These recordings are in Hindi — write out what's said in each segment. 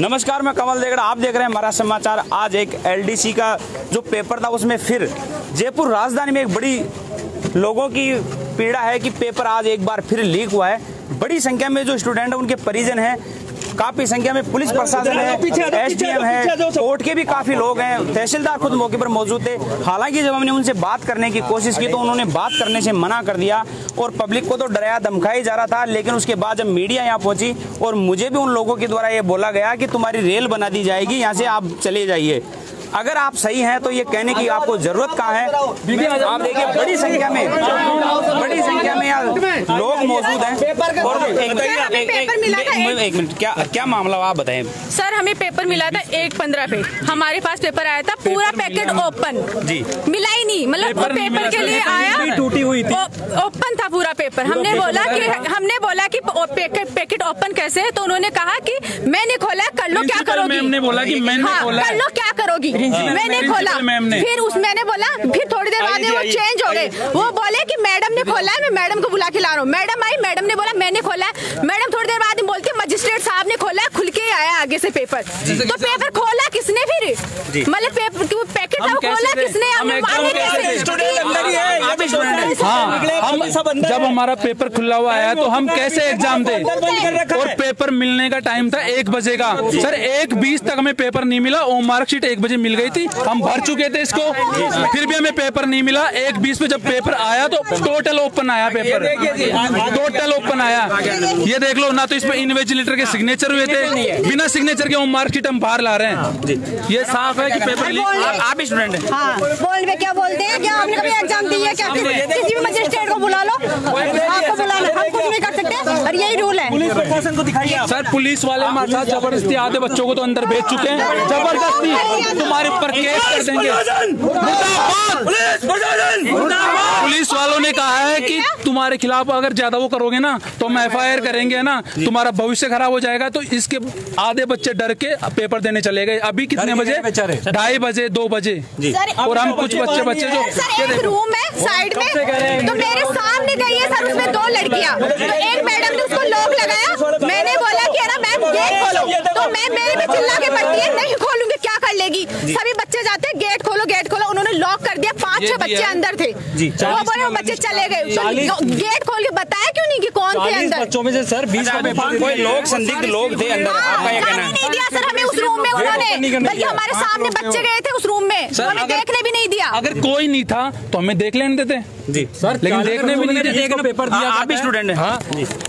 नमस्कार, मैं कमल देगड़ा, आप देख रहे हैं महाराष्ट्र समाचार। आज एक एलडीसी का जो पेपर था उसमें फिर जयपुर राजधानी में एक बड़ी लोगों की पीड़ा है कि पेपर आज एक बार फिर लीक हुआ है। बड़ी संख्या में जो स्टूडेंट है उनके परिजन हैं, काफी संख्या में पुलिस प्रशासन है, एसडीएम है, कोर्ट के भी काफी लोग हैं, तहसीलदार खुद मौके पर मौजूद थे। हालांकि जब हमने उनसे बात करने की कोशिश की तो उन्होंने बात करने से मना कर दिया और पब्लिक को तो डराया धमकाया जा रहा था। लेकिन उसके बाद जब मीडिया यहाँ पहुंची और मुझे भी उन लोगों के द्वारा ये बोला गया कि तुम्हारी रेल बना दी जाएगी, यहाँ से आप चले जाइए। अगर आप सही हैं तो ये कहने की आपको जरूरत कहाँ है। आप देखिए बड़ी संख्या में यहाँ लोग मौजूद हैं। और एक मिनट, क्या मामला आप बताएं। सर, हमें पेपर मिला था 1:15 पे, हमारे पास पेपर आया था, पूरा पैकेट ओपन जी मिला ही नहीं, मतलब पेपर के लिए आया टूटी हुई थी, ओपन था पूरा पेपर। हमने बोला कि पैकेट ओपन कैसे है, तो उन्होंने कहा कि मैंने खोला, कर लो क्या करोगी। हमने बोला कि मैंने खोला, कर लो क्या करोगी। मैंने खोला, फिर मैंने बोला, फिर थोड़ी देर बाद वो चेंज हो गए, वो बोले कि मैडम ने खोला है, मैं मैडम को बुला के ला रहा हूँ। मैडम आई, मैडम ने बोला मैंने खोला है। मैडम थोड़ी देर बाद बोलती है मजिस्ट्रेट साहब ने खोला है, खुल के आया आगे से पेपर। तो पेपर खोला किसने फिर, मतलब पैकेट था वो खोला किसने। जब हमारा पेपर खुला हुआ आया तो हम कैसे एग्जाम दे, और पेपर मिलने का टाइम था 1 बजे का। सर 1:20 तक हमें पेपर नहीं मिला, वो मार्कशीट 1 बजे मिल गई थी, हम भर चुके थे इसको, फिर भी हमें पेपर नहीं मिला। 1:20 पे जब पेपर आया तो टोटल ओपन आया पेपर, टोटल ओपन आया। ये देख लो ना, तो इसमें इन्विजिलेटर के सिग्नेचर हुए थे, बिना सिग्नेचर के वो मार्कशीट हम बाहर ला रहे हैं। ये साफ है कि पेपर लीक। आप स्टूडेंट हैं, बोल में क्या बोलते हैं, क्या आपने कभी एग्जाम दी है क्या? किसी भी मजिस्ट्रेट को बुला लो, आपको बुला लो, हम कुछ नहीं कर सकते, और यही रूल है। पुलिस प्रशासन को दिखाइए। सर पुलिस वाले हमारे साथ जबरदस्ती आधे बच्चों को तो अंदर भेज चुके हैं, जबरदस्ती तुम्हारे ऊपर केस कर देंगे। पुलिस वालों ने कहा है कि तुम्हारे खिलाफ अगर ज्यादा वो करोगे ना तो हम FIR करेंगे ना, तुम्हारा भविष्य खराब हो जाएगा। तो इसके आधे बच्चे डर के पेपर देने चले गए। अभी कितने बजे? 2:30 बजे, 2 बजे। और हम कुछ बच्चे जो एक रूम है साइड में, तो मेरे सामने गई है सर, उसमें 2 लड़कियां, तो एक मैडम ने उसको लॉक लगाया। मैंने बोला कि ना मैम गेट खोलो, तो मैम मेरे पे चिल्ला के पड़ती है, नहीं खोलूंगी, क्या कर लेगी। सभी बच्चे जाते हैं, गेट खोलो गेट खोलो, उन्होंने लॉक कर दिया। 5-6 बच्चे अंदर थे, वो बोले वो बच्चे चले गए। गेट खोल के बताया क्यों नहीं कि कौन थे अंदर? बच्चों में से सर 20 कोई लोग संदिग्ध लोग थे अंदर, आपका ये कहना है? नहीं दिया सर हमें उस रूम में उन्होंने, बल्कि हमारे सामने बच्चे गए थे उस रूम में, हमें देखने भी नहीं दिया। अगर कोई नहीं था तो हमें देख लेने देते जी सर, लेकिन देखने भी नहीं देते। पेपर दिया, आप भी स्टूडेंट हैं? हाँ,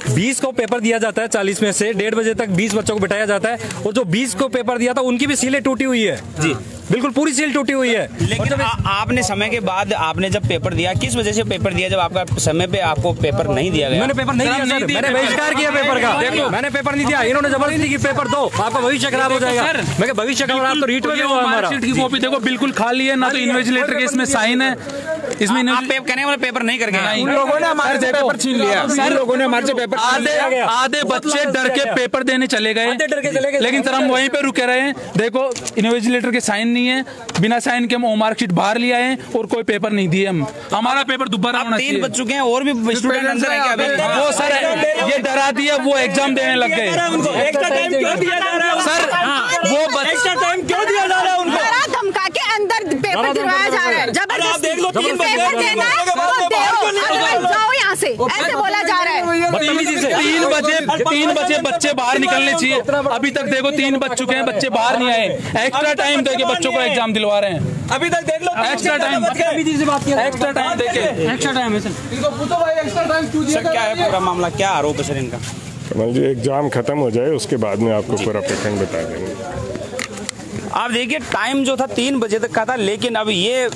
20 को पेपर दिया जाता है, 40 में से 1:30 बजे तक 20 बच्चों को बिठाया जाता है, और जो 20 को पेपर दिया था उनकी भी सीलें टूटी हुई है जी, बिल्कुल पूरी सील टूटी हुई है। लेकिन आपने समय के बाद आपने जब पेपर दिया, किस वजह से पेपर दिया जब आपका समय पे आपको पेपर नहीं दिया गया? मैंने पेपर नहीं दिया सर, मैंने बहिष्कार किया पेपर का। देखो मैंने पेपर नहीं दिया, इन्होंने जबरदस्ती की पेपर दो, आपका भविष्य खराब हो जाएगा। मैं भविष्य खराब, तो रीट में हमारा की कॉपी देखो बिल्कुल खाली है, ना तो इन्विजिलेटर के इसमें साइन है, इसमें कहने वाले पेपर नहीं करके उन लोगों ने हमारे से पेपर छीन लिया। सर लोगों ने हमारे से पेपर आधे बच्चे डर के पेपर देने चले गए, लेकिन सर हम वहीं पे रुके रहे। देखो इन्विजिलेटर के साइन नहीं है, बिना साइन के हम मार्कशीट बाहर लिया है और कोई पेपर नहीं दिए हम। हमारा पेपर दोबारा होना चाहिए। 3 बच चुके हैं और भी स्टूडेंट अंदर है क्या? वो सर ये डरा दिया, वो एग्जाम देने लग गए। एक्स्ट्रा टाइम क्यों दिया जा रहा है सर? वो एक्स्ट्रा टाइम क्यों दिया जा रहा है उनको? धमका के अंदर पेपर दिलवाया जा रहा है, जबरदस्ती। देख लो, 3 बजे पेपर देना है तो दो, जाओ यहाँ से, ऐसे बोला जा रहा है। 3 बजे बच्चे बाहर निकलने चाहिए, अभी तक देखो 3 बज चुके हैं, बच्चे बाहर नहीं आए। एक्स्ट्रा टाइम देके बच्चों को एग्जाम दिलवा रहे हैं। अभी तक देख लो, एक्स्ट्रा टाइम, एक्स्ट्रा टाइम देके, एक्स्ट्रा टाइम है सर। इनको पूछो भाई एक्स्ट्रा टाइम क्यों दिया? सर क्या है पूरा मामला, क्या आरोप है सर इनका? कमल जी एग्जाम खत्म हो जाए उसके बाद में आपको पूरा पैटर्न बता देंगे। आप देखिए टाइम जो था 3 बजे तक का था, लेकिन अब ये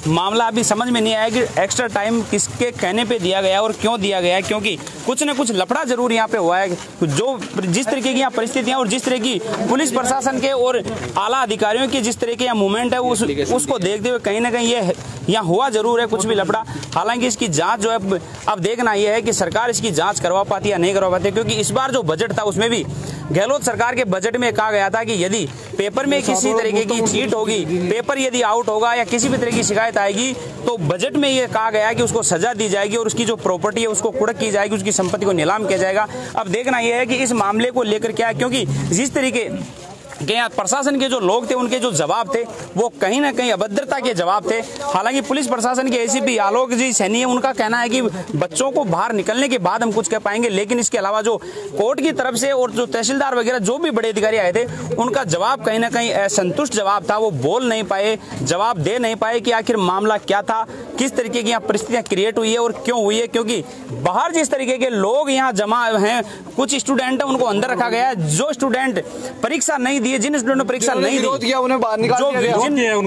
मामला अभी समझ में नहीं आया कि एक्स्ट्रा टाइम किसके कहने पे दिया गया और क्यों दिया गया है, क्योंकि कुछ न कुछ लफड़ा जरूर यहाँ पे हुआ है। जो जिस तरीके की यहाँ परिस्थितियाँ और जिस तरह की पुलिस प्रशासन के और आला अधिकारियों की जिस तरह के यहाँ मूवमेंट है उसको देखते हुए कहीं ना कहीं ये यहाँ हुआ जरूर है कुछ भी लफड़ा। हालांकि इसकी जांच जो है अब देखना यह है कि सरकार इसकी जांच करवा पाती या नहीं करवा पाती, क्योंकि इस बार जो बजट था उसमें भी गहलोत सरकार के बजट में कहा गया था कि यदि पेपर में किसी तरीके की चीट होगी, पेपर यदि आउट होगा या किसी भी तरह की शिकायत आएगी तो बजट में ये कहा गया कि उसको सजा दी जाएगी और उसकी जो प्रॉपर्टी है उसको कुड़क की जाएगी, उसकी संपत्ति को नीलाम किया जाएगा। अब देखना यह है कि इस मामले को लेकर क्या है, क्योंकि जिस तरीके कि यहाँ प्रशासन के जो लोग थे उनके जो जवाब थे वो कहीं ना कहीं अभद्रता के जवाब थे। हालांकि पुलिस प्रशासन के एसीपी आलोक जी सैनी है, उनका कहना है कि बच्चों को बाहर निकलने के बाद हम कुछ कह पाएंगे, लेकिन इसके अलावा जो कोर्ट की तरफ से और जो तहसीलदार वगैरह जो भी बड़े अधिकारी आए थे उनका जवाब कहीं ना कहीं असंतुष्ट जवाब था। वो बोल नहीं पाए, जवाब दे नहीं पाए कि आखिर मामला क्या था, किस तरीके की यहाँ परिस्थितियां क्रिएट हुई है और क्यों हुई है। क्योंकि बाहर जिस तरीके के लोग यहाँ जमा हैं, कुछ स्टूडेंट उनको अंदर रखा गया है। जो स्टूडेंट परीक्षा नहीं दिए, जिन स्टूडेंट ने परीक्षा नहीं दी,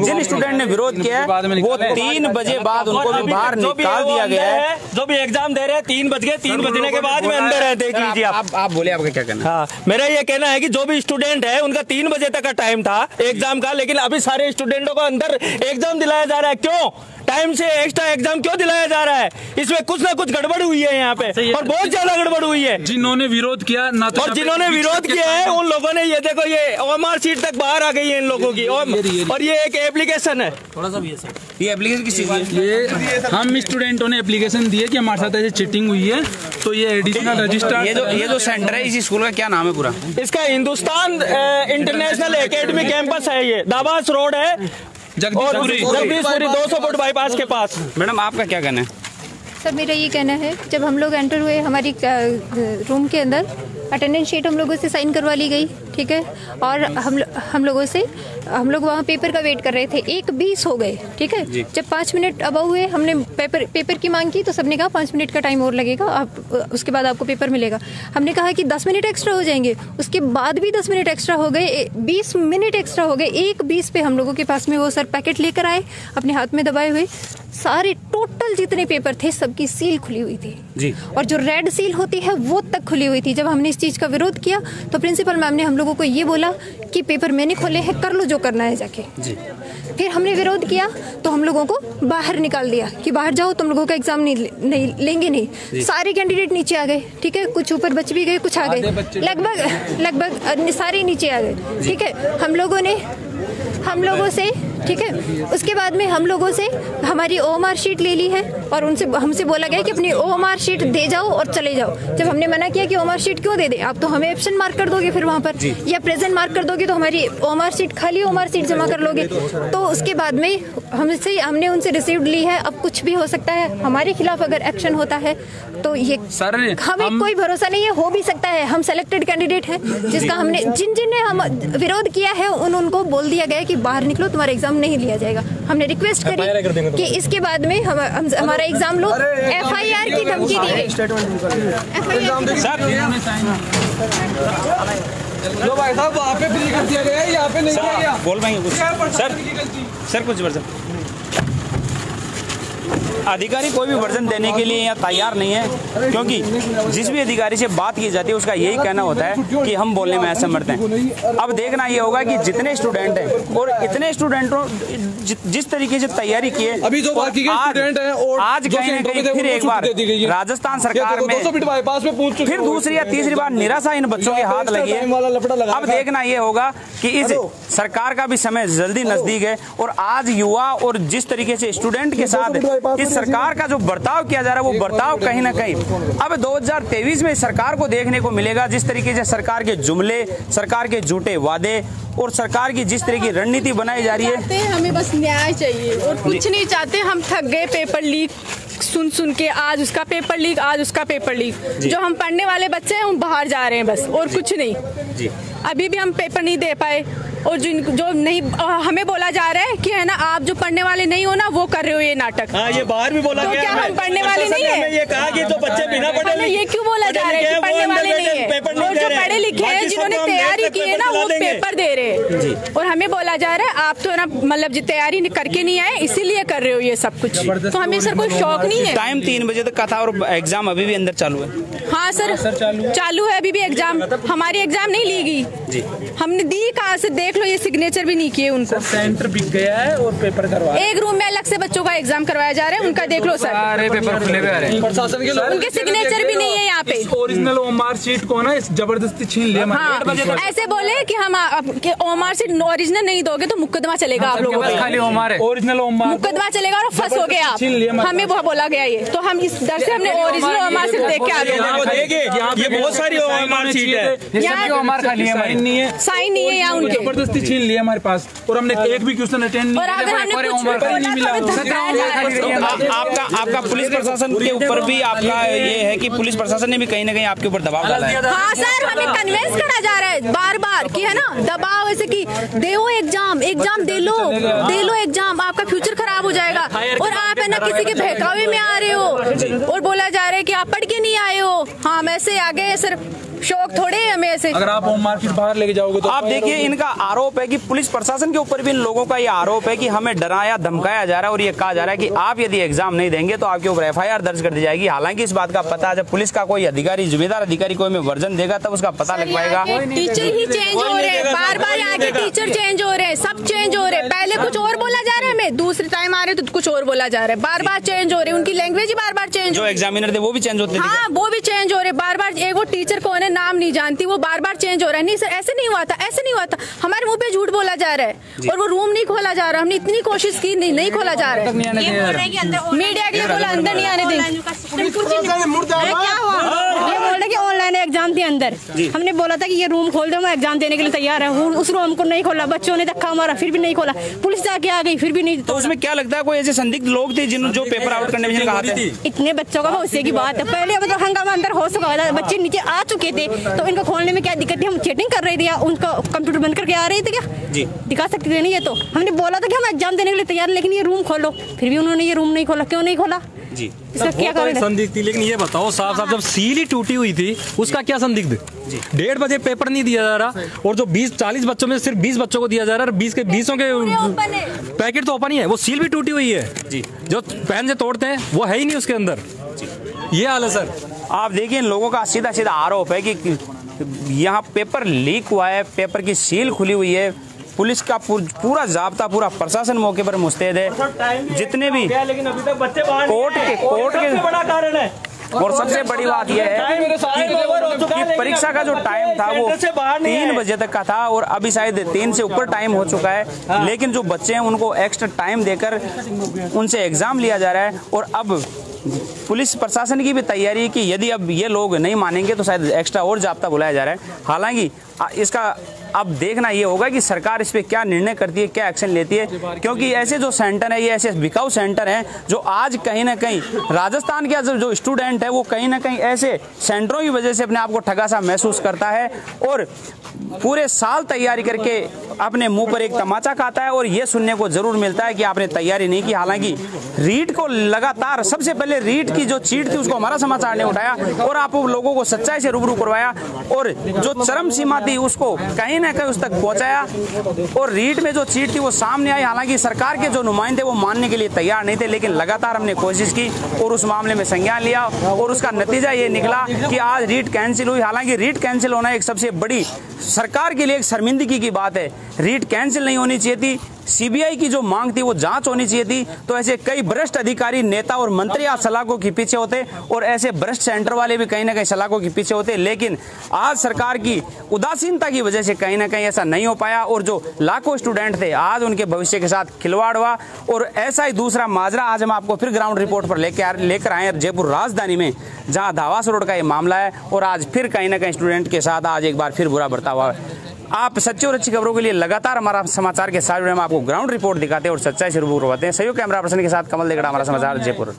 जिन स्टूडेंट ने विरोध किया है वो 3 बजे बाद उनको भी बाहर निकाल दिया गया है। जो भी एग्जाम दे रहे हैं 3 बज गए, 3 बजने के बाद में अंदर है। देख लीजिए आप बोले, आपका क्या कहना है? हाँ, मेरा ये कहना है कि जो भी स्टूडेंट है उनका 3 बजे तक का टाइम था एग्जाम का, लेकिन अभी सारे स्टूडेंटों को अंदर एग्जाम दिलाया जा रहा है। क्यों टाइम से एक्स्ट्रा एग्जाम क्यों दिलाया जा रहा है? इसमें कुछ ना कुछ गड़बड़ हुई है यहाँ पे, और बहुत ज्यादा गड़बड़ हुई है। जिन्होंने विरोध किया ना, तो और जिन्होंने विरोध किया है उन लोगों ने, ये देखो ये ओएमआर शीट तक बाहर आ गई है इन लोगों की, और ये एक एप्लीकेशन है। थोड़ा सा भी है सर, ये एप्लीकेशन किस चीज की है? ये हम स्टूडेंटों ने एप्लीकेशन दी है कि हमारे साथ ऐसे चीटिंग हुई है, तो ये एडिशनल रजिस्ट्रार। ये जो सेंटर है इस स्कूल का क्या नाम है पूरा? इसका हिंदुस्तान इंटरनेशनल एकेडमी कैंपस है, ये दाबास रोड है, जगदीशपुरी 200 फुट बाईपास के पास। मैडम आपका क्या कहना है? सर मेरा ये कहना है, जब हम लोग एंटर हुए हमारी रूम के अंदर अटेंडेंस शीट हम लोगों से साइन करवा ली गई, ठीक है, और हम लोग वहाँ पेपर का वेट कर रहे थे। 1:20 हो गए, ठीक है। जब 5 मिनट अब हुए, हमने पेपर की मांग की तो सबने कहा 5 मिनट का टाइम और लगेगा, आप उसके बाद आपको पेपर मिलेगा। हमने कहा कि 10 मिनट एक्स्ट्रा हो जाएंगे, उसके बाद भी 10 मिनट एक्स्ट्रा हो गए, 20 मिनट एक्स्ट्रा हो गए। 1:20 पे हम लोगों के पास में वो सर पैकेट लेकर आए अपने हाथ में दबाए हुए। सारे टोटल जितने पेपर थे सबकी सील खुली हुई थी जी, और जो रेड सील होती है वो तक खुली हुई थी। जब हमने इस चीज़ का विरोध किया तो प्रिंसिपल मैम ने हम लोगों को ये बोला कि पेपर मैंने खोले हैं, कर लो जो करना है जाके जी। फिर हमने विरोध किया तो हम लोगों को बाहर निकाल दिया कि बाहर जाओ, तुम लोगों का एग्जाम नहीं लेंगे नहीं। सारे कैंडिडेट नीचे आ गए, ठीक है, कुछ ऊपर बच भी गए, कुछ आ गए, लगभग सारे नीचे आ गए, ठीक है। हम लोगों से ठीक है, उसके बाद में हम लोगों से हमारी ओएमआर शीट ले ली है और हमसे बोला गया कि अपनी ओएमआर शीट दे जाओ और चले जाओ। जब हमने मना किया कि ओएमआर शीट क्यों दे दे, आप तो हमें एब्सेंट मार्क कर दोगे फिर वहाँ पर, या प्रेजेंट मार्क कर दोगे तो हमारी ओएमआर शीट खाली ओएमआर शीट जमा कर लोगे। तो उसके बाद में हमने उनसे रिसीव्ड ली है। अब कुछ भी हो सकता है, हमारे खिलाफ अगर एक्शन होता है तो ये हमें कोई भरोसा नहीं है, हो भी सकता है। हम सेलेक्टेड कैंडिडेट हैं जिसका हमने जिन हम विरोध किया है उनको बोल दिया गया कि बाहर निकलो, तुम्हारा एग्जाम नहीं लिया जाएगा। हमने रिक्वेस्ट करी कि इसके बाद में हमारा एग्जाम लो। एफआईआर की धमकी दी गई। जो भाई साहब वहाँ पे फ्री कर दिया गया, यहाँ पे नहीं किया गया। बोल पाएंगे कुछ सर कुछ वर्जन अधिकारी कोई भी वर्जन देने के लिए यहाँ तैयार नहीं है, क्योंकि जिस भी अधिकारी से बात की जाती है उसका यही कहना होता है कि हम बोलने में असमर्थ हैं। अब देखना ये होगा कि जितने स्टूडेंट हैं और इतने स्टूडेंटों जिस तरीके से तैयारी की है, अभी जो बाकी के स्टूडेंट हैं और आज कहीं न कहीं फिर एक बार राजस्थान सरकार में फिर दूसरी या तीसरी बार निराशा इन बच्चों के हाथ लगी है। अब देखना ये होगा कि इस सरकार का भी समय जल्दी नजदीक है, और आज युवा और जिस तरीके से स्टूडेंट के साथ इस सरकार का जो बर्ताव किया जा रहा है वो बर्ताव कहीं ना कहीं अब 2023 में सरकार को देखने को मिलेगा। जिस तरीके से सरकार के जुमले, सरकार के झूठे वादे और सरकार की जिस तरह की रणनीति बनाई जा रही है, हमें बस न्याय चाहिए और कुछ नहीं चाहते। हम थक गए पेपर लीक सुन के, आज उसका पेपर लीक, आज उसका पेपर लीक। जो हम पढ़ने वाले बच्चे हैं हम बाहर जा रहे हैं बस, और कुछ नहीं जी। अभी भी हम पेपर नहीं दे पाए, और जो नहीं हमें बोला जा रहा है कि है ना, आप जो पढ़ने वाले नहीं हो ना वो कर रहे हो ये नाटक। ये बाहर भी बोला गया। क्या हम पढ़ने वाले नहीं है? ये कहा कि जो बच्चे बिना पढ़े, ये क्यों बोला जा रहा है कि पढ़ने वाले नहीं है? और जो पढ़े लिखे हैं जिन्होंने तैयारी की है ना वो पेपर दे रहे हैं, और हमें बोला जा रहा है आप तो ना मतलब तैयारी करके नहीं आए इसीलिए कर रहे हो ये सब कुछ। तो हमें सर कोई शौक नहीं है। टाइम 3 बजे तक का था और एग्जाम अभी भी अंदर चालू है। हाँ सर चालू है अभी भी एग्जाम। हमारी एग्जाम नहीं ली गई, हमने दी कहाँ से? देख लो, ये सिग्नेचर भी नहीं किए उनको। सेंटर बिक गया है और पेपर करवा, एक रूम में अलग से बच्चों का एग्जाम करवाया जा रहा है, उनका देख लो सर। सारे पेपर खुले हुए आ रहे हैं, प्रशासन के लोग, उनके सिग्नेचर भी नहीं है यहाँ पे। ओरिजिनल ओएमआर शीट को ना जबरदस्ती छीन लिया। हाँ, ऐसे बोले कि हम ओएमआर शीट ओरिजिनल नहीं दोगे तो मुकदमा चलेगा आप लोगों पे। खाली ओएमआर है, ओरिजिनल ओएमआर मुकदमा चलेगा और फंस हो गए आप। हमें वो बोला गया ये, तो हम इस डर से हमने ओरिजिनल ओएमआर शीट देख के आ गए। ये बहुत सारी ओएमआर शीट है, ओएमआर खाली है हमारी। नहीं है, साइन नहीं है यहाँ उनके, जबरदस्ती छीन लिया हमारे पास और हमने एक भी क्वेश्चन अटेंड नहीं किया। आपका पुलिस प्रशासन के ऊपर भी आपका ये है कि पुलिस प्रशासन ने भी कहीं ना कहीं आपके ऊपर दबाव डाला है? हाँ सर, हमें कन्विंस करा जा रहा है बार बार कि है ना, दबाव ऐसे कि देओ एग्जाम दे लो एग्जाम, आपका फ्यूचर खराब हो जाएगा। और आप है ना किसी के बहकावे में आ रहे हो और बोला जा रहा है कि आप पढ़ के नहीं आए हो। हाँ, ऐसे आगे सिर्फ शौक थोड़े हमें ऐसे। अगर आप होम मार्केट बाहर लेके जाओगे तो आप देखिए, इनका आरोप है कि पुलिस प्रशासन के ऊपर भी इन लोगों का ये आरोप है कि हमें डराया धमकाया जा रहा है और ये कहा जा रहा है कि आप यदि एग्जाम नहीं देंगे तो आपके ऊपर FIR दर्ज कर दी जाएगी। हालांकि इस बात का पता जब पुलिस का कोई अधिकारी, जिम्मेदार अधिकारी कोई में वर्जन देगा तब उसका पता लग पाएगा। टीचर ही चेंज हो रहे हैं, बार बार आगे टीचर चेंज हो रहे हैं, सब चेंज हो रहे हैं। पहले कुछ और बोला जा रहा है, हमें दूसरे टाइम आ रहे तो कुछ और बोला जा रहा है, बार बार चेंज हो रहे हैं, उनकी लैंग्वेज ही बार बार चेंज। जो एग्जामिनर थे वो भी चेंज होते थे। हाँ, वो भी चेंज हो रहे बार बार। एक वो टीचर कौन है नाम नहीं जानती, वो बार बार चेंज हो रहा है। नहीं सर, ऐसे नहीं हुआ था, ऐसे नहीं हुआ था, हमारे मुंह पे झूठ बोला जा रहा है और वो रूम नहीं खोला जा रहा। हमने इतनी कोशिश की, नहीं खोला जा रहा है। मीडिया के लिए बोला अंदर नहीं आने देंगे। क्या हुआ? ये बोल रहे कि ऑनलाइन एग्जाम थे अंदर, हमने बोला था कि ये रूम खोल दो, मैं एग्जाम देने के लिए तैयार है। उस रूम को नहीं खोला, बच्चों ने धक्का मारा, फिर भी नहीं खोला, पुलिस जाके आ गई, फिर भी नहीं। तो उसमें क्या लगता है कोई ऐसे संदिग्ध लोग थे जिन जो पेपर आउट करने में कहा थे? इतने बच्चों का भविष्य की बात है, पहले मतलब हंगामा अंदर हो चुका था, बच्चे नीचे आ चुके थे, तो इनको खोलने में क्या दिक्कत थी? हम चीटिंग कर रहे थे या उनका कंप्यूटर बंद करके आ रहे थे क्या? जी, दिखा सकते थे नहीं? ये तो हमने बोला था कि हम एग्जाम देने के लिए तैयार, लेकिन ये रूम खोलो, फिर भी उन्होंने ये रूम नहीं खोला। क्यों नहीं खोला जी? इसका क्या कारण है? संदिग्ध थी, लेकिन ये बताओ साफ साफ, जब सील ही टूटी हुई थी उसका क्या संदिग्ध? 1:30 बजे पेपर नहीं दिया जा रहा और जो 20-40 बच्चों में सिर्फ 20 बच्चों को दिया जा रहा है, 20 के 20 के पैकेट तो ओपन ही है, वो सील भी टूटी हुई है जी। जो पेन से तोड़ते हैं वो है ही नहीं उसके अंदर। ये हाल है सर। आप देखिए, इन लोगों का सीधा सीधा आरोप है कि यहाँ पेपर लीक हुआ है, पेपर की सील खुली हुई है, पुलिस का पूरा जाब्ता, पूरा प्रशासन मौके पर मुस्तैद है। जितने भी कोर्ट के बड़ा कारण है। और सबसे बड़ी बात यह है कि परीक्षा का जो टाइम था वो 3 बजे तक का था और अभी शायद 3 से ऊपर टाइम हो चुका है, लेकिन जो बच्चे हैं उनको एक्स्ट्रा टाइम देकर उनसे एग्जाम लिया जा रहा है। और अब पुलिस प्रशासन की भी तैयारी है कि यदि अब ये लोग नहीं मानेंगे तो शायद एक्स्ट्रा और जाब्ता बुलाया जा रहा है। हालांकि इसका अब देखना ये होगा कि सरकार इस पे क्या निर्णय करती है, क्या एक्शन लेती है, क्योंकि ऐसे जो सेंटर है, ये ऐसे बिकाऊ सेंटर हैं जो आज कहीं ना कहीं राजस्थान का जो स्टूडेंट है वो कहीं ना कहीं ऐसे सेंटरों की वजह से अपने आप को ठगा सा महसूस करता है और पूरे साल तैयारी करके अपने मुंह पर एक तमाचा खाता है और ये सुनने को जरूर मिलता है कि आपने तैयारी नहीं की। हालांकि रीट को लगातार, सबसे पहले रीट की जो चीट थी उसको हमारा समाचार ने उठाया और आप लोगों को सच्चाई से रूबरू करवाया और जो चरम सीमा थी उसको कहीं ना कहीं उस तक पहुंचाया और रीट में जो चीट थी वो सामने आई। हालांकि सरकार के जो नुमाइंदे वो मानने के लिए तैयार नहीं थे, लेकिन लगातार हमने कोशिश की और उस मामले में संज्ञान लिया और उसका नतीजा ये निकला कि आज रीट कैंसिल हुई। हालांकि रीट कैंसिल होना एक सबसे बड़ी सरकार के लिए एक शर्मिंदगी की बात है। रीट कैंसिल नहीं होनी चाहिए थी, सीबीआई की जो मांग थी वो जांच होनी चाहिए थी। तो ऐसे कई भ्रष्ट अधिकारी, नेता और मंत्री आज सलाखों के पीछे होते और ऐसे भ्रष्ट सेंटर वाले भी कहीं ना कहीं सलाखों के पीछे होते, लेकिन आज सरकार की उदासीनता की वजह से कहीं ना कहीं ऐसा नहीं हो पाया और जो लाखों स्टूडेंट थे आज उनके भविष्य के साथ खिलवाड़ हुआ। और ऐसा ही दूसरा माजरा आज हम आपको फिर ग्राउंड रिपोर्ट पर लेकर आए जयपुर राजधानी में, जहां धावास रोड का ये मामला है और आज फिर कहीं ना कहीं स्टूडेंट के साथ आज एक बार फिर बुरा बर्ताव हुआ है। आप सच्ची और अच्छी खबरों के लिए लगातार हमारा समाचार के साथ जुड़े, हम आपको ग्राउंड रिपोर्ट दिखाते हैं और सच्चाई से रूबरू करवाते हैं। सहयोग कैमरा पर्सन के साथ कमल देगड़ा, हमारा समाचार जयपुर।